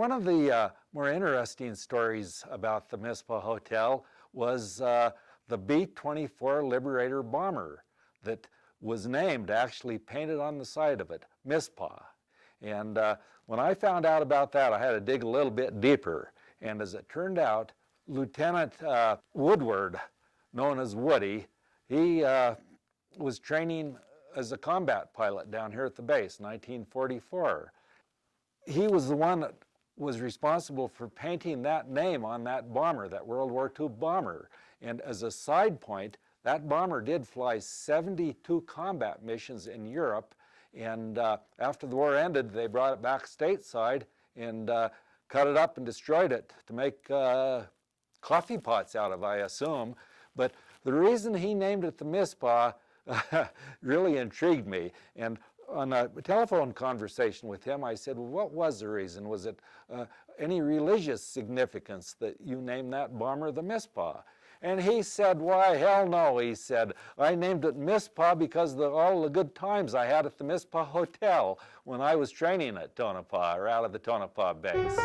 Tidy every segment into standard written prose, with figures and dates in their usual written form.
One of the more interesting stories about the Mizpah Hotel was the B-24 Liberator bomber that was named, actually painted on the side of it, Mizpah. And when I found out about that, I had to dig a little bit deeper. And as it turned out, Lieutenant Woodward, known as Woody, he was training as a combat pilot down here at the base, 1944. He was the one that was responsible for painting that name on that bomber, that World War II bomber. And as a side point, that bomber did fly 72 combat missions in Europe. And after the war ended, they brought it back stateside and cut it up and destroyed it to make coffee pots out of, I assume. But the reason he named it the Mizpah really intrigued me. And on a telephone conversation with him, I said, well, what was the reason? Was it any religious significance that you named that bomber the Mizpah? And he said, why, hell no, he said. I named it Mizpah because of all the good times I had at the Mizpah Hotel when I was training at Tonopah, or out of the Tonopah base.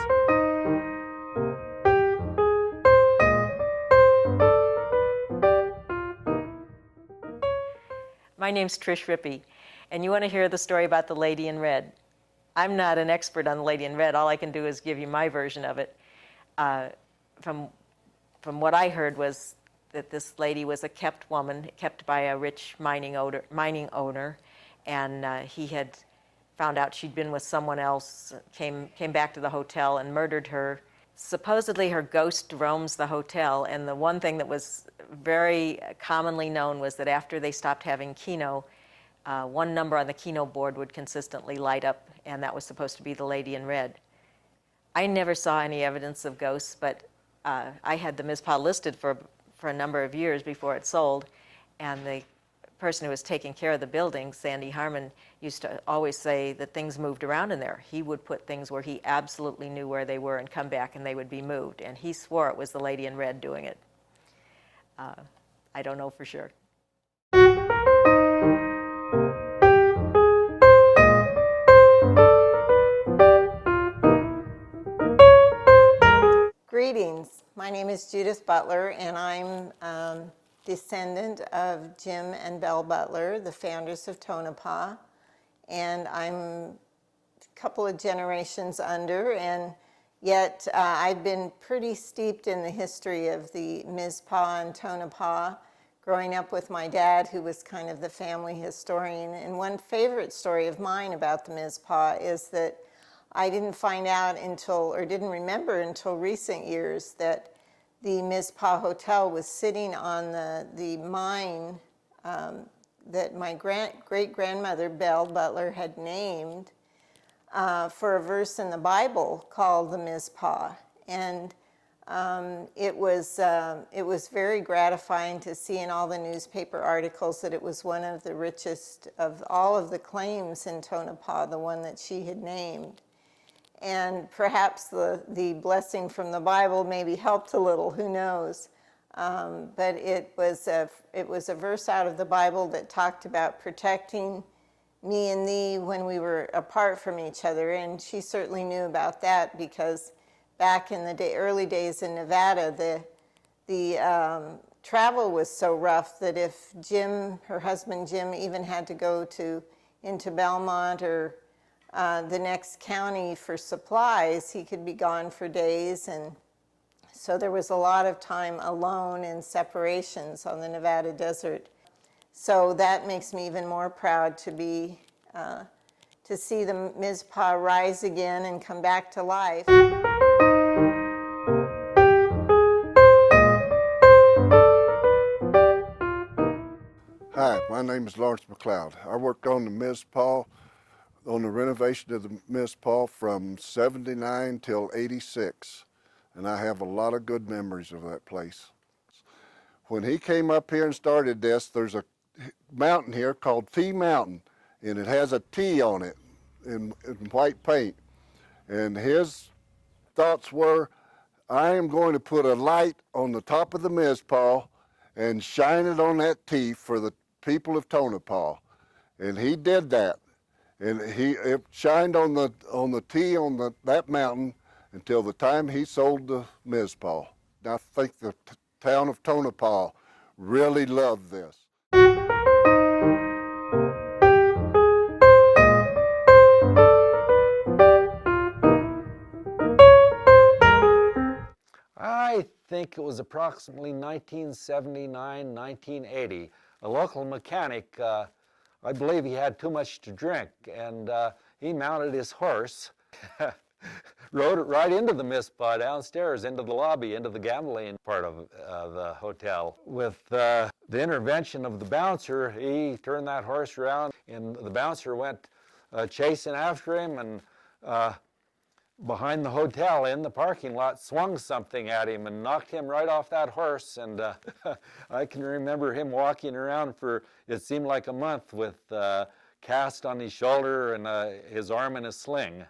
My name's Trish Rippey, and you want to hear the story about the Lady in Red. I'm not an expert on the Lady in Red. All I can do is give you my version of it. From what I heard was that this lady was a kept woman, kept by a rich mining owner, and he had found out she'd been with someone else, came back to the hotel and murdered her. Supposedly her ghost roams the hotel, and the one thing that was very commonly known was that after they stopped having Keno, one number on the Keno board would consistently light up, and that was supposed to be the Lady in Red. I never saw any evidence of ghosts, but I had the Mizpah listed for a number of years before it sold, and the person who was taking care of the building, Sandy Harmon, used to always say that things moved around in there. He would put things where he absolutely knew where they were and come back and they would be moved, and he swore it was the Lady in Red doing it. I don't know for sure. Greetings. My name is Judith Butler, and I'm descendant of Jim and Belle Butler, the founders of Tonopah. And I'm a couple of generations under, and yet I've been pretty steeped in the history of the Mizpah and Tonopah, growing up with my dad, who was kind of the family historian. And one favorite story of mine about the Mizpah is that I didn't find out until, or didn't remember until recent years, that the Mizpah Hotel was sitting on the mine that my great-grandmother, Belle Butler, had named for a verse in the Bible called the Mizpah. And it was very gratifying to see in all the newspaper articles that it was one of the richest of all of the claims in Tonopah, the one that she had named. And perhaps the blessing from the Bible maybe helped a little, who knows. But it was a verse out of the Bible that talked about protecting me and thee when we were apart from each other. And she certainly knew about that, because back in the early days in Nevada, the travel was so rough that if Jim, her husband Jim, even had to go into Belmont or the next county for supplies, he could be gone for days. And so there was a lot of time alone in separations on the Nevada desert. So that makes me even more proud to be, to see the Mizpah rise again and come back to life. Hi, my name is Lawrence McLeod. I worked on the Mizpah, on the renovation of the Mizpah from '79 till '86, and I have a lot of good memories of that place. When he came up here and started this, there's a mountain here called T Mountain, and it has a T on it in white paint. And his thoughts were, I am going to put a light on the top of the Mizpah and shine it on that T for the people of Tonopah. And he did that. And it shined on the T on that mountain until the time he sold the Mizpah. And I think the town of Tonopah really loved this. I think it was approximately 1979, 1980. A local mechanic, I believe he had too much to drink, and he mounted his horse, rode it right into the Mizpah downstairs, into the lobby, into the gambling part of the hotel. With the intervention of the bouncer, he turned that horse around, and the bouncer went chasing after him, and behind the hotel in the parking lot swung something at him and knocked him right off that horse. And I can remember him walking around for, it seemed like a month, with cast on his shoulder and his arm in a sling.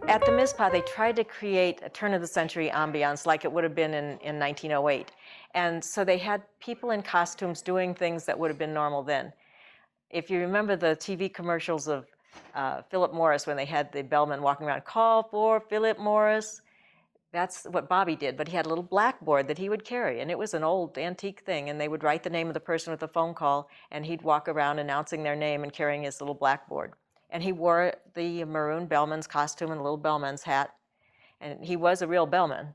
At the Mizpah, they tried to create a turn-of-the-century ambiance like it would have been in 1908. And so they had people in costumes doing things that would have been normal then. If you remember the TV commercials of Philip Morris, when they had the bellman walking around, "Call for Philip Morris," that's what Bobby did, but he had a little blackboard that he would carry, and it was an old antique thing, and they would write the name of the person with the phone call, and he'd walk around announcing their name and carrying his little blackboard. And he wore the maroon bellman's costume and a little bellman's hat, and he was a real bellman.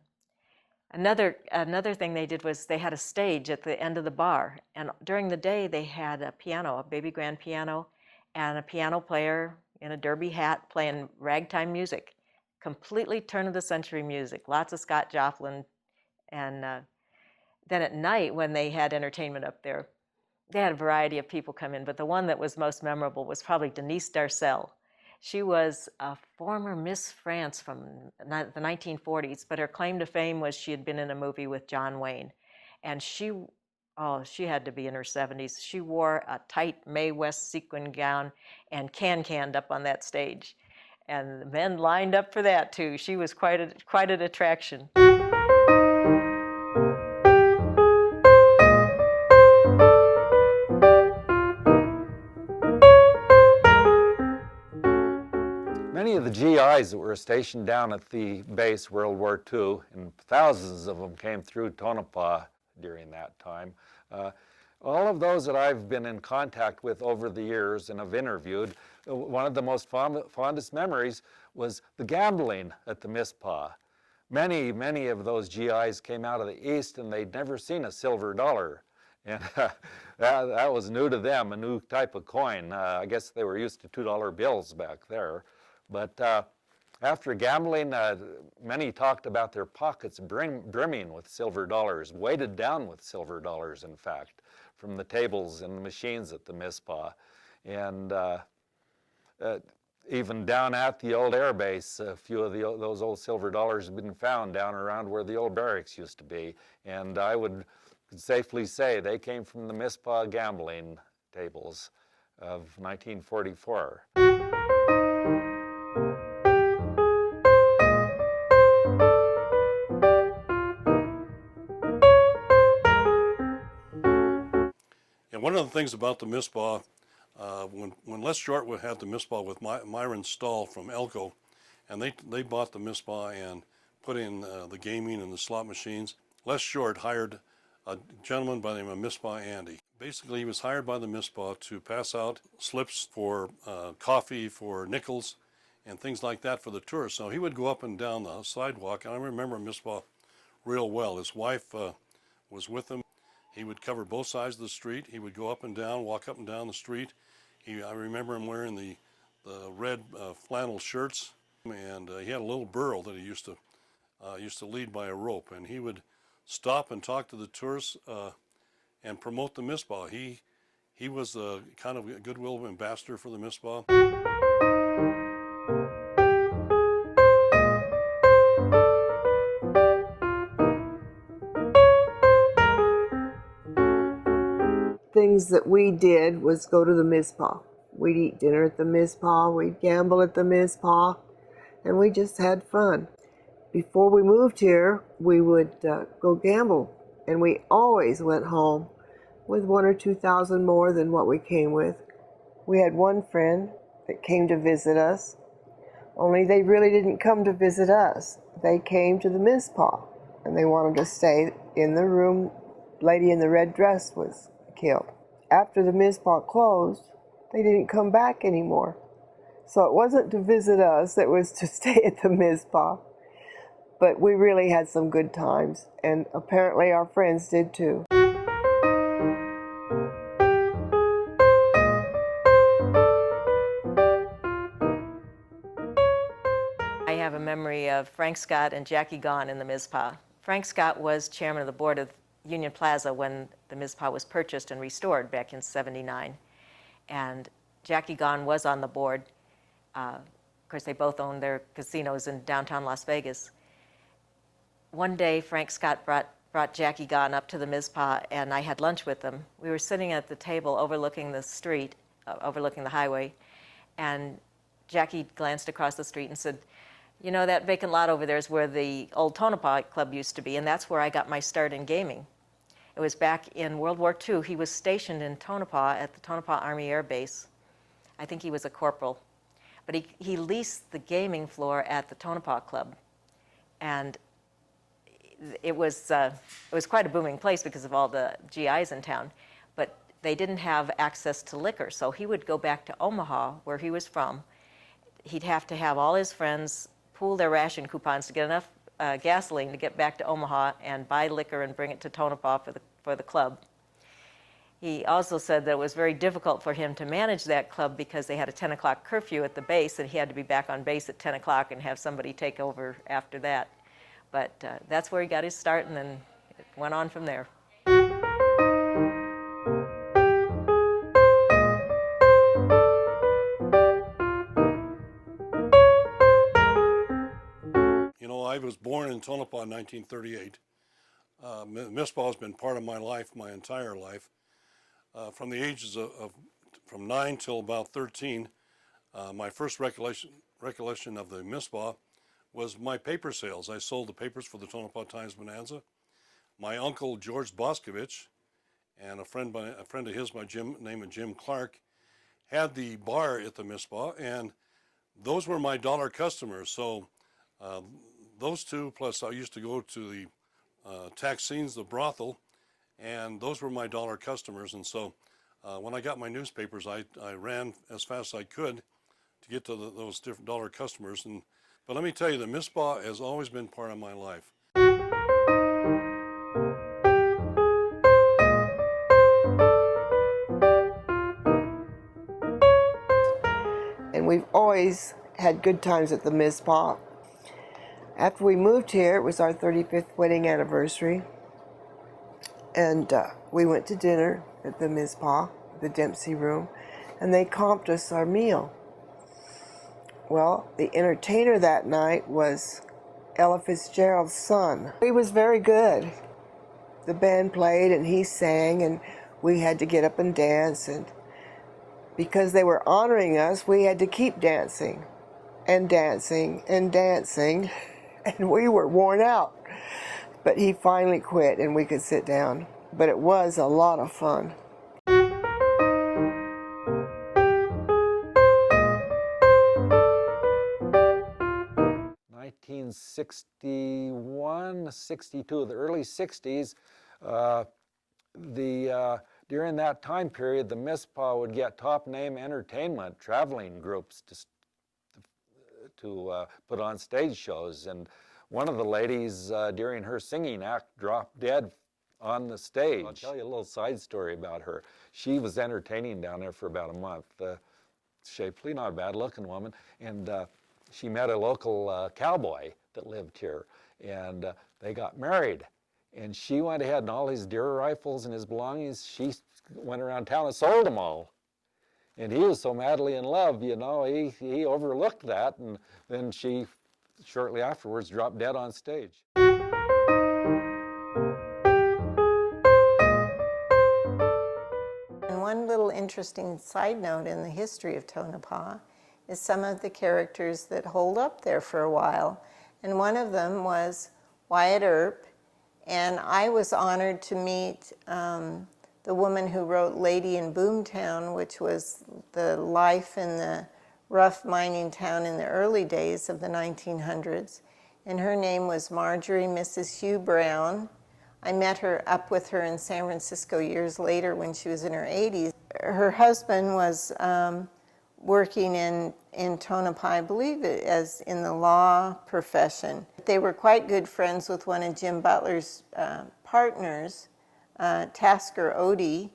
Another thing they did was they had a stage at the end of the bar, and during the day they had a piano, a baby grand piano, and a piano player in a derby hat playing ragtime music, completely turn-of-the-century music, lots of Scott Joplin. And then at night when they had entertainment up there, they had a variety of people come in, but the one that was most memorable was probably Denise Darcel. She was a former Miss France from the 1940s, but her claim to fame was she had been in a movie with John Wayne. And she had to be in her 70s. She wore a tight Mae West sequin gown and can-canned up on that stage. And the men lined up for that too. She was quite an attraction. Many of the GIs that were stationed down at the base World War II, and thousands of them came through Tonopah during that time. All of those that I've been in contact with over the years and have interviewed, one of the most fondest memories was the gambling at the Mizpah. Many of those GIs came out of the East and they'd never seen a silver dollar. And that was new to them, a new type of coin. I guess they were used to $2 bills back there. But after gambling, many talked about their pockets brimming with silver dollars, weighted down with silver dollars, in fact, from the tables and the machines at the Mizpah. And even down at the old air base, a few of those old silver dollars have been found down around where the old barracks used to be. And I would safely say they came from the Mizpah gambling tables of 1944. And one of the things about the Mizpah, when Les Short had the Mizpah with Myron Stahl from Elko, and they bought the Mizpah and put in the gaming and the slot machines, Les Short hired a gentleman by the name of Mizpah Andy. Basically, he was hired by the Mizpah to pass out slips for coffee, for nickels, and things like that for the tourists. So he would go up and down the sidewalk, and I remember Mizpah real well. His wife was with him. He would cover both sides of the street. He would go up and down, walk up and down the street. I remember him wearing the red flannel shirts, and he had a little burro that he used to lead by a rope, and he would stop and talk to the tourists and promote the Mizpah. He was a kind of a goodwill ambassador for the Mizpah. Things that we did was go to the Mizpah. We'd eat dinner at the Mizpah, we'd gamble at the Mizpah, and we just had fun. Before we moved here, we would go gamble, and we always went home with 1,000 or 2,000 more than what we came with. We had one friend that came to visit us, only they really didn't come to visit us. They came to the Mizpah, and they wanted to stay in the room lady in the red dress was killed. After the Mizpah closed, they didn't come back anymore. So it wasn't to visit us, it was to stay at the Mizpah. But we really had some good times, and apparently our friends did too. I have a memory of Frank Scott and Jackie Gaughan in the Mizpah. Frank Scott was chairman of the board of Union Plaza when the Mizpah was purchased and restored back in '79. And Jackie Gaughan was on the board. Of course, they both owned their casinos in downtown Las Vegas. One day, Frank Scott brought Jackie Gaughan up to the Mizpah, and I had lunch with them. We were sitting at the table overlooking the street, overlooking the highway, and Jackie glanced across the street and said, "You know, that vacant lot over there is where the old Tonopah Club used to be, and that's where I got my start in gaming." It was back in World War II. He was stationed in Tonopah at the Tonopah Army Air Base. I think he was a corporal. But he leased the gaming floor at the Tonopah Club. And it was quite a booming place because of all the GIs in town. But they didn't have access to liquor, so he would go back to Omaha, where he was from. He'd have to have all his friends pool their ration coupons to get enough gasoline to get back to Omaha and buy liquor and bring it to Tonopah for the club. He also said that it was very difficult for him to manage that club because they had a 10 o'clock curfew at the base, and he had to be back on base at 10 o'clock and have somebody take over after that. But that's where he got his start, and then it went on from there. You know, I was born in Tonopah in 1938. Mizpah has been part of my life, my entire life. From the ages from 9 till about 13, my first recollection of the Mizpah was my paper sales. I sold the papers for the Tonopah Times Bonanza. My uncle George Boscovich and a friend of his by named Jim Clark had the bar at the Mizpah, and those were my dollar customers. So those two, plus I used to go to the Taxines, the brothel, and those were my dollar customers. And so when I got my newspapers, I ran as fast as I could to get to those different dollar customers. But let me tell you, the Mizpah has always been part of my life. And we've always had good times at the Mizpah. After we moved here, it was our 35th wedding anniversary. And we went to dinner at the Mizpah, the Dempsey Room, and they comped us our meal. Well, the entertainer that night was Ella Fitzgerald's son. He was very good. The band played and he sang, and we had to get up and dance. And because they were honoring us, we had to keep dancing and dancing and dancing, and we were worn out. But he finally quit and we could sit down. But it was a lot of fun. 1961, 62, the early 60s, during that time period, the Mizpah would get top name entertainment traveling groups to put on stage shows. And one of the ladies during her singing act dropped dead on the stage. I'll tell you a little side story about her. She was entertaining down there for about a month. Shapely, not a bad looking woman, and she met a local cowboy that lived here, and they got married. And she went ahead and all his deer rifles and his belongings, she went around town and sold them all. And he was so madly in love, you know, he overlooked that, and then she, shortly afterwards, dropped dead on stage. And one little interesting side note in the history of Tonopah is some of the characters that hold up there for a while. And one of them was Wyatt Earp, and I was honored to meet the woman who wrote Lady in Boomtown, which was the life in the rough mining town in the early days of the 1900s. And her name was Marjorie Mrs. Hugh Brown. I met her up with her in San Francisco years later when she was in her 80s. Her husband was working in Tonopah, I believe, as in the law profession. They were quite good friends with one of Jim Butler's partners, Tasker Odie,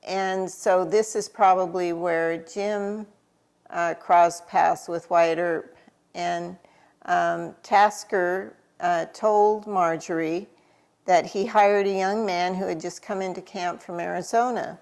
and so this is probably where Jim crossed paths with Wyatt Earp. And Tasker told Marjorie that he hired a young man who had just come into camp from Arizona.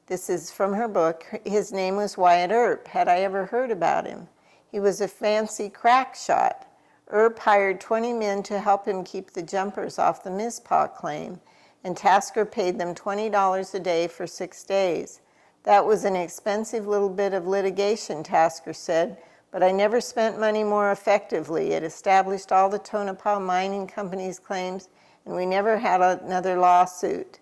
This is from her book. His name was Wyatt Earp. Had I ever heard about him? He was a fancy crack shot. Earp hired 20 men to help him keep the jumpers off the Mizpah claim, and Tasker paid them $20 a day for 6 days. That was an expensive little bit of litigation, Tasker said, but I never spent money more effectively. It established all the Tonopah Mining Company's claims, and we never had another lawsuit.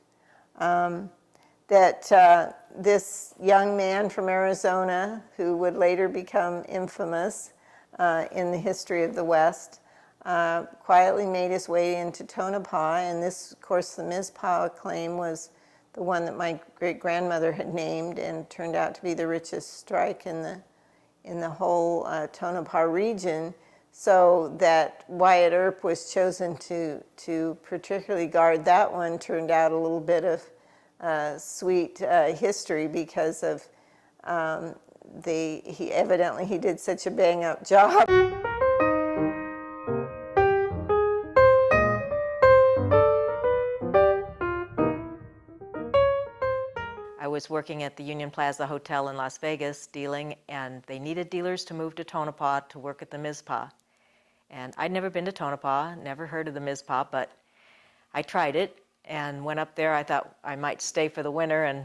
This young man from Arizona, who would later become infamous in the history of the West, quietly made his way into Tonopah, and this, of course, the Mizpah claim was the one that my great-grandmother had named and turned out to be the richest strike in the whole Tonopah region, so that Wyatt Earp was chosen to particularly guard that one turned out a little bit of sweet history because of he did such a bang-up job. I was working at the Union Plaza Hotel in Las Vegas dealing, and they needed dealers to move to Tonopah to work at the Mizpah. And I'd never been to Tonopah, never heard of the Mizpah, but I tried it and went up there. I thought I might stay for the winter, and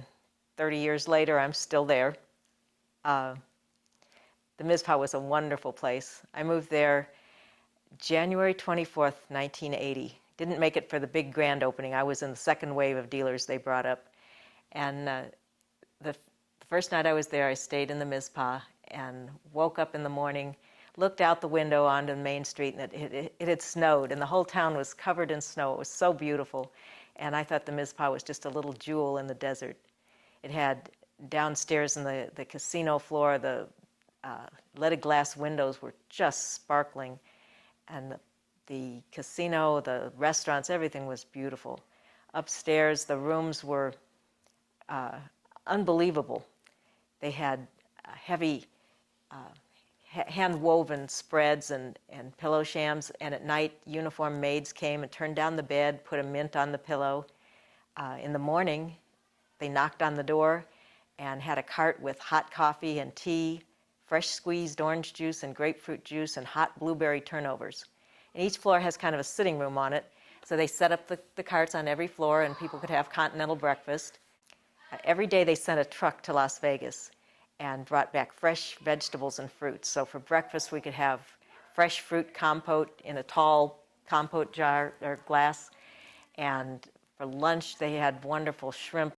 30 years later, I'm still there. The Mizpah was a wonderful place. I moved there January 24th, 1980. Didn't make it for the big grand opening. I was in the second wave of dealers they brought up. And the first night I was there, I stayed in the Mizpah and woke up in the morning, looked out the window onto the main street, and it had snowed, and the whole town was covered in snow. It was so beautiful. And I thought the Mizpah was just a little jewel in the desert. It had downstairs in the casino floor, the leaded glass windows were just sparkling. And the casino, the restaurants, everything was beautiful. Upstairs, the rooms were unbelievable. They had heavy hand-woven spreads and pillow shams, and at night uniformed maids came and turned down the bed, put a mint on the pillow. In the morning, they knocked on the door and had a cart with hot coffee and tea, fresh squeezed orange juice and grapefruit juice, and hot blueberry turnovers. And each floor has kind of a sitting room on it, so they set up the carts on every floor, and people could have continental breakfast. Every day they sent a truck to Las Vegas and brought back fresh vegetables and fruits. So for breakfast we could have fresh fruit compote in a tall compote jar or glass, and for lunch they had wonderful shrimp